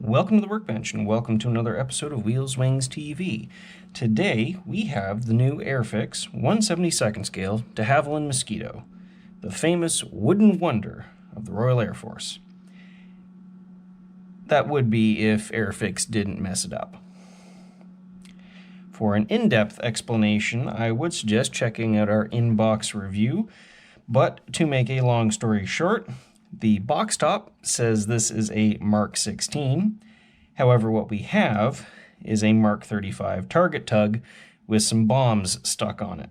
welcome to the Workbench and welcome to another episode of Wheels Wings TV. Today we have the new Airfix 1/72 scale de Havilland Mosquito, the famous wooden wonder of the Royal Air Force. That would be if Airfix didn't mess it up. For an in-depth explanation, I would suggest checking out our inbox review, but to make a long story short, the box top says this is a Mk.XVI. However, what we have is a Mk.35 target tug with some bombs stuck on it.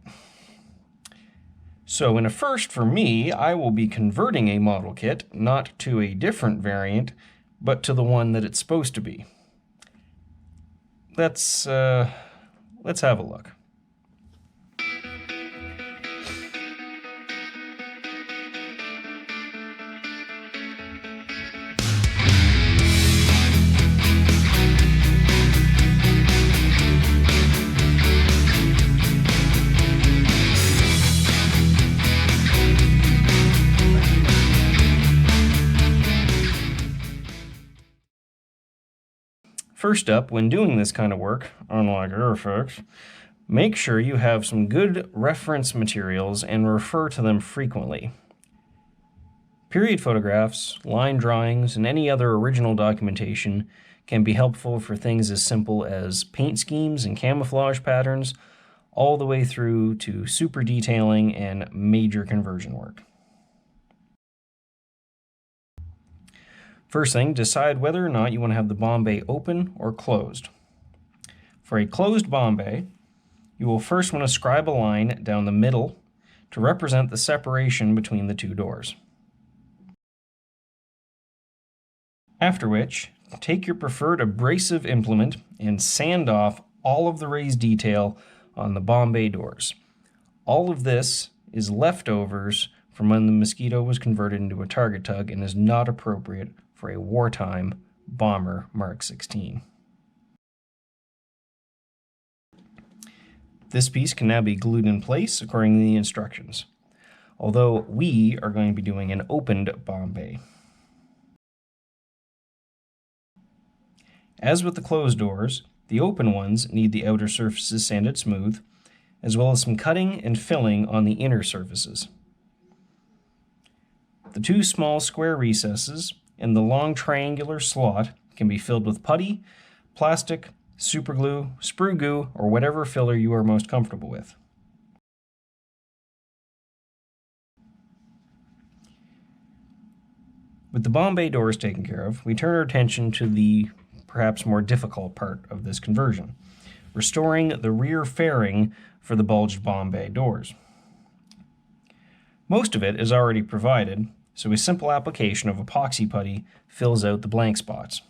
So in a first for me, I will be converting a model kit not to a different variant, but to the one that it's supposed to be. Let's have a look. First up, when doing this kind of work, unlike Airfix, make sure you have some good reference materials and refer to them frequently. Period photographs, line drawings, and any other original documentation can be helpful for things as simple as paint schemes and camouflage patterns, all the way through to super detailing and major conversion work. First thing, decide whether or not you want to have the bomb bay open or closed. For a closed bomb bay, you will first want to scribe a line down the middle to represent the separation between the two doors. After which, take your preferred abrasive implement and sand off all of the raised detail on the bomb bay doors. All of this is leftovers from when the Mosquito was converted into a target tug and is not appropriate for a wartime bomber Mk.XVI. This piece can now be glued in place according to the instructions, although we are going to be doing an opened bomb bay. As with the closed doors, the open ones need the outer surfaces sanded smooth, as well as some cutting and filling on the inner surfaces. The two small square recesses and the long triangular slot can be filled with putty, plastic, superglue, sprue goo, or whatever filler you are most comfortable with. With the bomb bay doors taken care of, we turn our attention to the perhaps more difficult part of this conversion, restoring the rear fairing for the bulged bomb bay doors. Most of it is already provided, so a simple application of epoxy putty fills out the blank spots.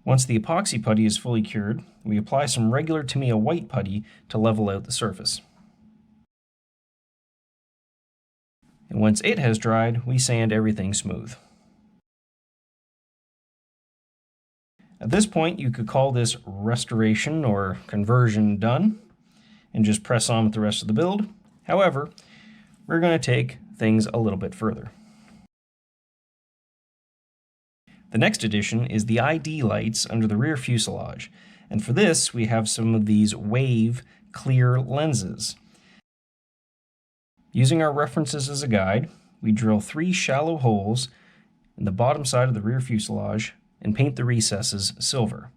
Once the epoxy putty is fully cured, we apply some regular Tamiya white putty to level out the surface. And once it has dried, we sand everything smooth. At this point, you could call this restoration or conversion done, and just press on with the rest of the build. However, we're going to take things a little bit further. The next addition is the ID lights under the rear fuselage, and for this we have some of these wave clear lenses. Using our references as a guide, we drill 3 shallow holes in the bottom side of the rear fuselage and paint the recesses silver.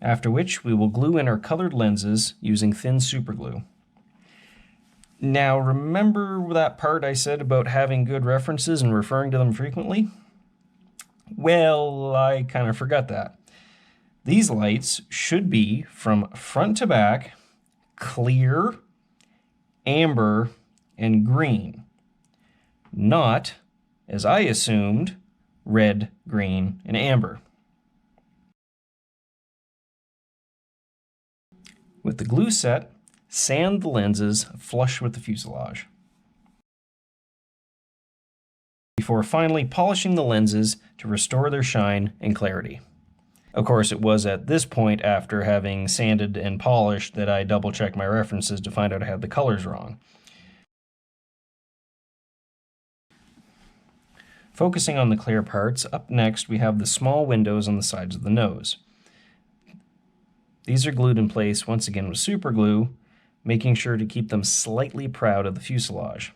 After which we will glue in our colored lenses using thin superglue. Now remember that part I said about having good references and referring to them frequently? Well, I kind of forgot that. These lights should be from front to back, clear, amber, and green. Not, as I assumed, red, green, and amber. With the glue set, sand the lenses flush with the fuselage, before finally polishing the lenses to restore their shine and clarity. Of course, it was at this point, after having sanded and polished, that I double-checked my references to find out I had the colors wrong. Focusing on the clear parts, up next we have the small windows on the sides of the nose. These are glued in place once again with super glue, making sure to keep them slightly proud of the fuselage.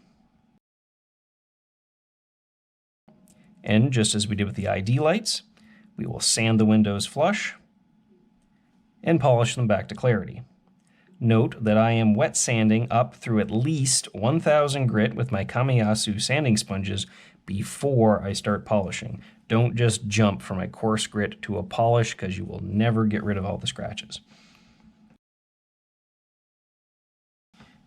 And just as we did with the ID lights, we will sand the windows flush and polish them back to clarity. Note that I am wet sanding up through at least 1000 grit with my Kamiyasu sanding sponges before I start polishing. Don't just jump from a coarse grit to a polish because you will never get rid of all the scratches.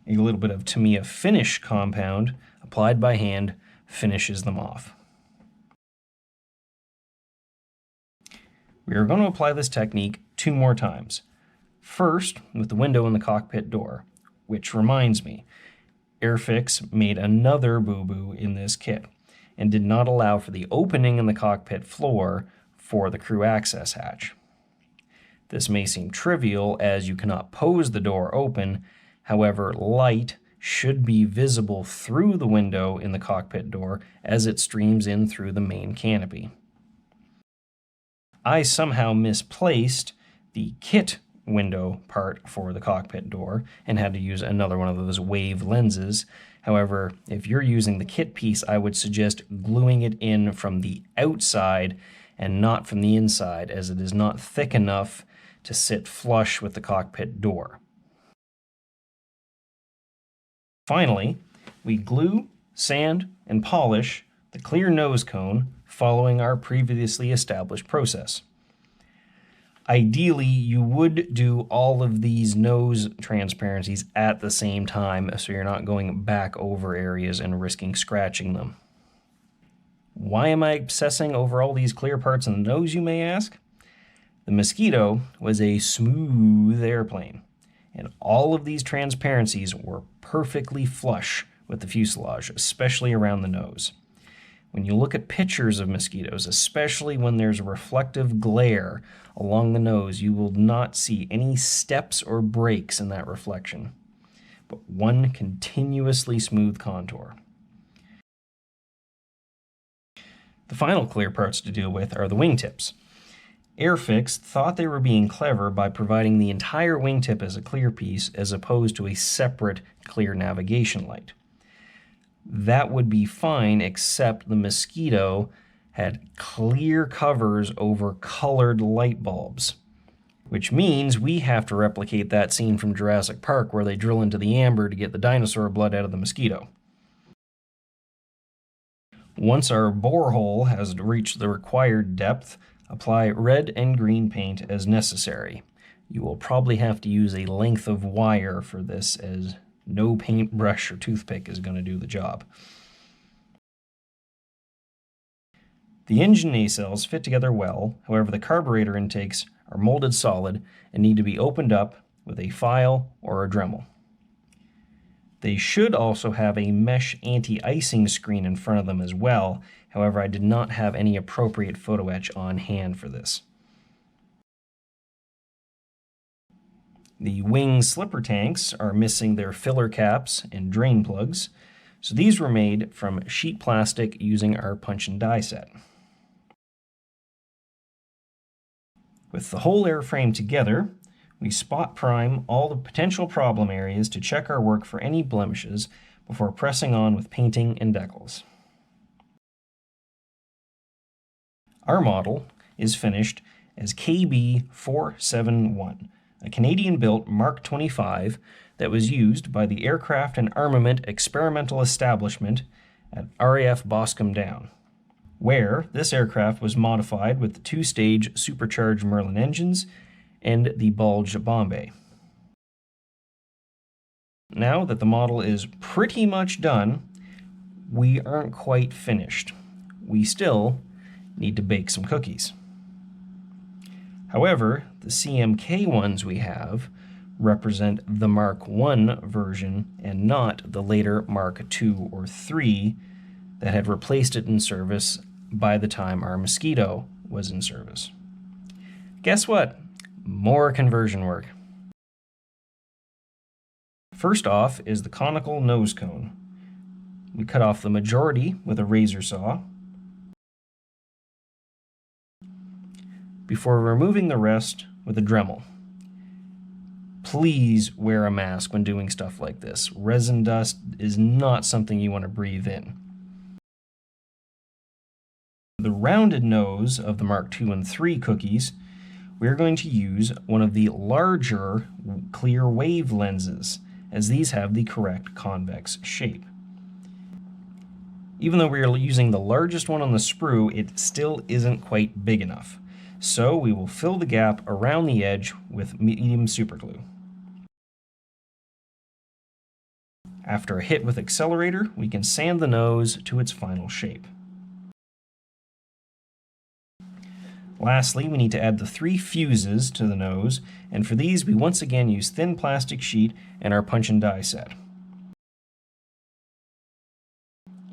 A little bit of Tamiya finish compound applied by hand finishes them off. We are going to apply this technique 2 more times. First, with the window in the cockpit door, which reminds me, Airfix made another boo-boo in this kit and did not allow for the opening in the cockpit floor for the crew access hatch. This may seem trivial as you cannot pose the door open, however, light should be visible through the window in the cockpit door as it streams in through the main canopy. I somehow misplaced the kit window part for the cockpit door and had to use another one of those wave lenses. However, if you're using the kit piece, I would suggest gluing it in from the outside and not from the inside, as it is not thick enough to sit flush with the cockpit door. Finally, we glue, sand, and polish the clear nose cone following our previously established process. Ideally, you would do all of these nose transparencies at the same time so you're not going back over areas and risking scratching them. Why am I obsessing over all these clear parts in the nose, you may ask? The Mosquito was a smooth airplane, and all of these transparencies were perfectly flush with the fuselage, especially around the nose. When you look at pictures of mosquitoes, especially when there's a reflective glare along the nose, you will not see any steps or breaks in that reflection, but one continuously smooth contour. The final clear parts to deal with are the wingtips. Airfix thought they were being clever by providing the entire wingtip as a clear piece as opposed to a separate clear navigation light. That would be fine, except the Mosquito had clear covers over colored light bulbs, which means we have to replicate that scene from Jurassic Park where they drill into the amber to get the dinosaur blood out of the Mosquito. Once our borehole has reached the required depth, apply red and green paint as necessary. You will probably have to use a length of wire for this, as no paintbrush or toothpick is going to do the job. The engine nacelles fit together well, however the carburetor intakes are molded solid and need to be opened up with a file or a Dremel. They should also have a mesh anti-icing screen in front of them as well, however I did not have any appropriate photo etch on hand for this. The wing slipper tanks are missing their filler caps and drain plugs, so these were made from sheet plastic using our punch and die set. With the whole airframe together, we spot prime all the potential problem areas to check our work for any blemishes before pressing on with painting and decals. Our model is finished as KB471, a Canadian-built Mark 25 that was used by the Aircraft and Armament Experimental Establishment at RAF Boscombe Down, where this aircraft was modified with the 2-stage supercharged Merlin engines and the bulged bomb bay. Now that the model is pretty much done, we aren't quite finished. We still need to bake some cookies. However, the CMK ones we have represent the Mark I version and not the later Mark II or III that had replaced it in service by the time our Mosquito was in service. Guess what? More conversion work. First off is the conical nose cone. We cut off the majority with a razor saw, before removing the rest with a Dremel. Please wear a mask when doing stuff like this. Resin dust is not something you want to breathe in. The rounded nose of the Mark II and III cookies, we're going to use one of the larger clear wave lenses, as these have the correct convex shape. Even though we are using the largest one on the sprue, it still isn't quite big enough. So we will fill the gap around the edge with medium superglue. After a hit with accelerator, we can sand the nose to its final shape. Lastly, we need to add the 3 fuses to the nose, and for these we once again use thin plastic sheet and our punch and die set.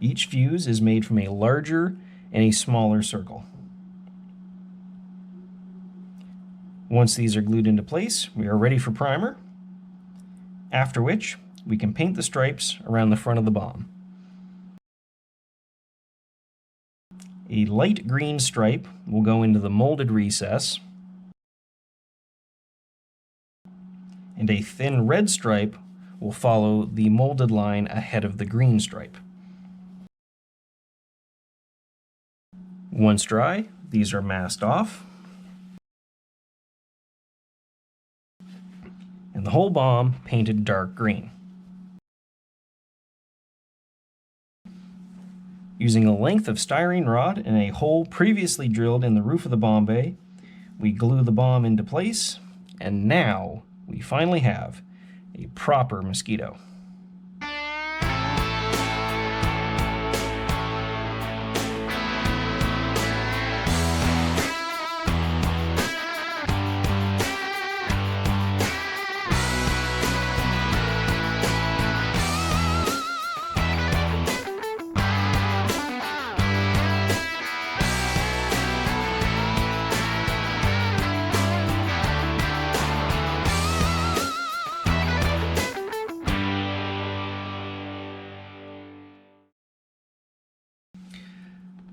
Each fuse is made from a larger and a smaller circle. Once these are glued into place, we are ready for primer, after which we can paint the stripes around the front of the bomb. A light green stripe will go into the molded recess, and a thin red stripe will follow the molded line ahead of the green stripe. Once dry, these are masked off, and the whole bomb painted dark green. Using a length of styrene rod and a hole previously drilled in the roof of the bomb bay, we glue the bomb into place, and now we finally have a proper mosquito.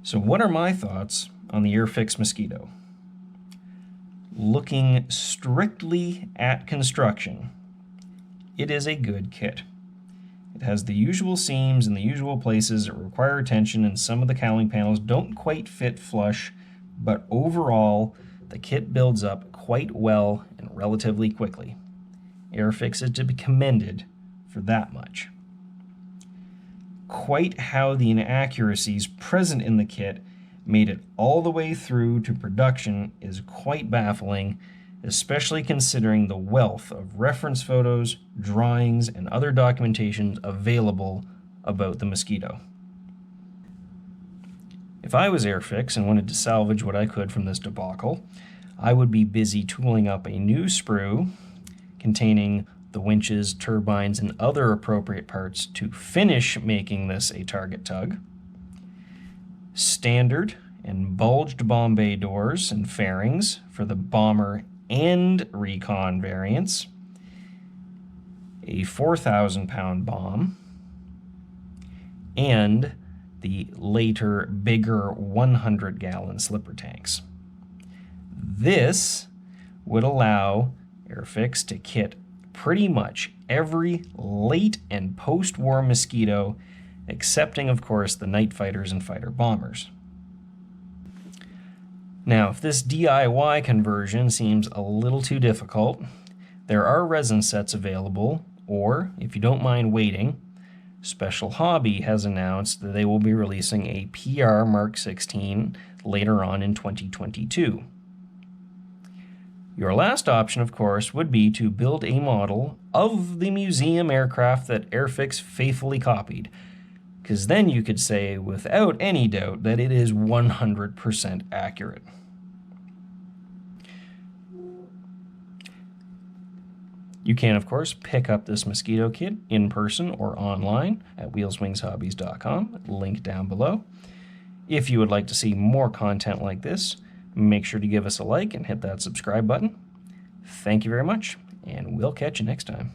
So what are my thoughts on the Airfix Mosquito? Looking strictly at construction, it is a good kit. It has the usual seams in the usual places that require attention, and some of the cowling panels don't quite fit flush, but overall the kit builds up quite well and relatively quickly. Airfix is to be commended for that much. Quite how the inaccuracies present in the kit made it all the way through to production is quite baffling, especially considering the wealth of reference photos, drawings, and other documentation available about the mosquito. If I was Airfix and wanted to salvage what I could from this debacle, I would be busy tooling up a new sprue containing the winches, turbines, and other appropriate parts to finish making this a target tug, standard and bulged bomb bay doors and fairings for the bomber and recon variants, a 4,000-pound bomb, and the later bigger 100-gallon slipper tanks. This would allow Airfix to kit pretty much every late and post-war mosquito, excepting of course the night fighters and fighter bombers. Now, if this DIY conversion seems a little too difficult, there are resin sets available, or if you don't mind waiting, Special Hobby has announced that they will be releasing a PR Mk.XVI later on in 2022. Your last option, of course, would be to build a model of the museum aircraft that Airfix faithfully copied, because then you could say without any doubt that it is 100% accurate. You can, of course, pick up this mosquito kit in person or online at wheelswingshobbies.com, link down below. If you would like to see more content like this, make sure to give us a like and hit that subscribe button. Thank you very much, and we'll catch you next time.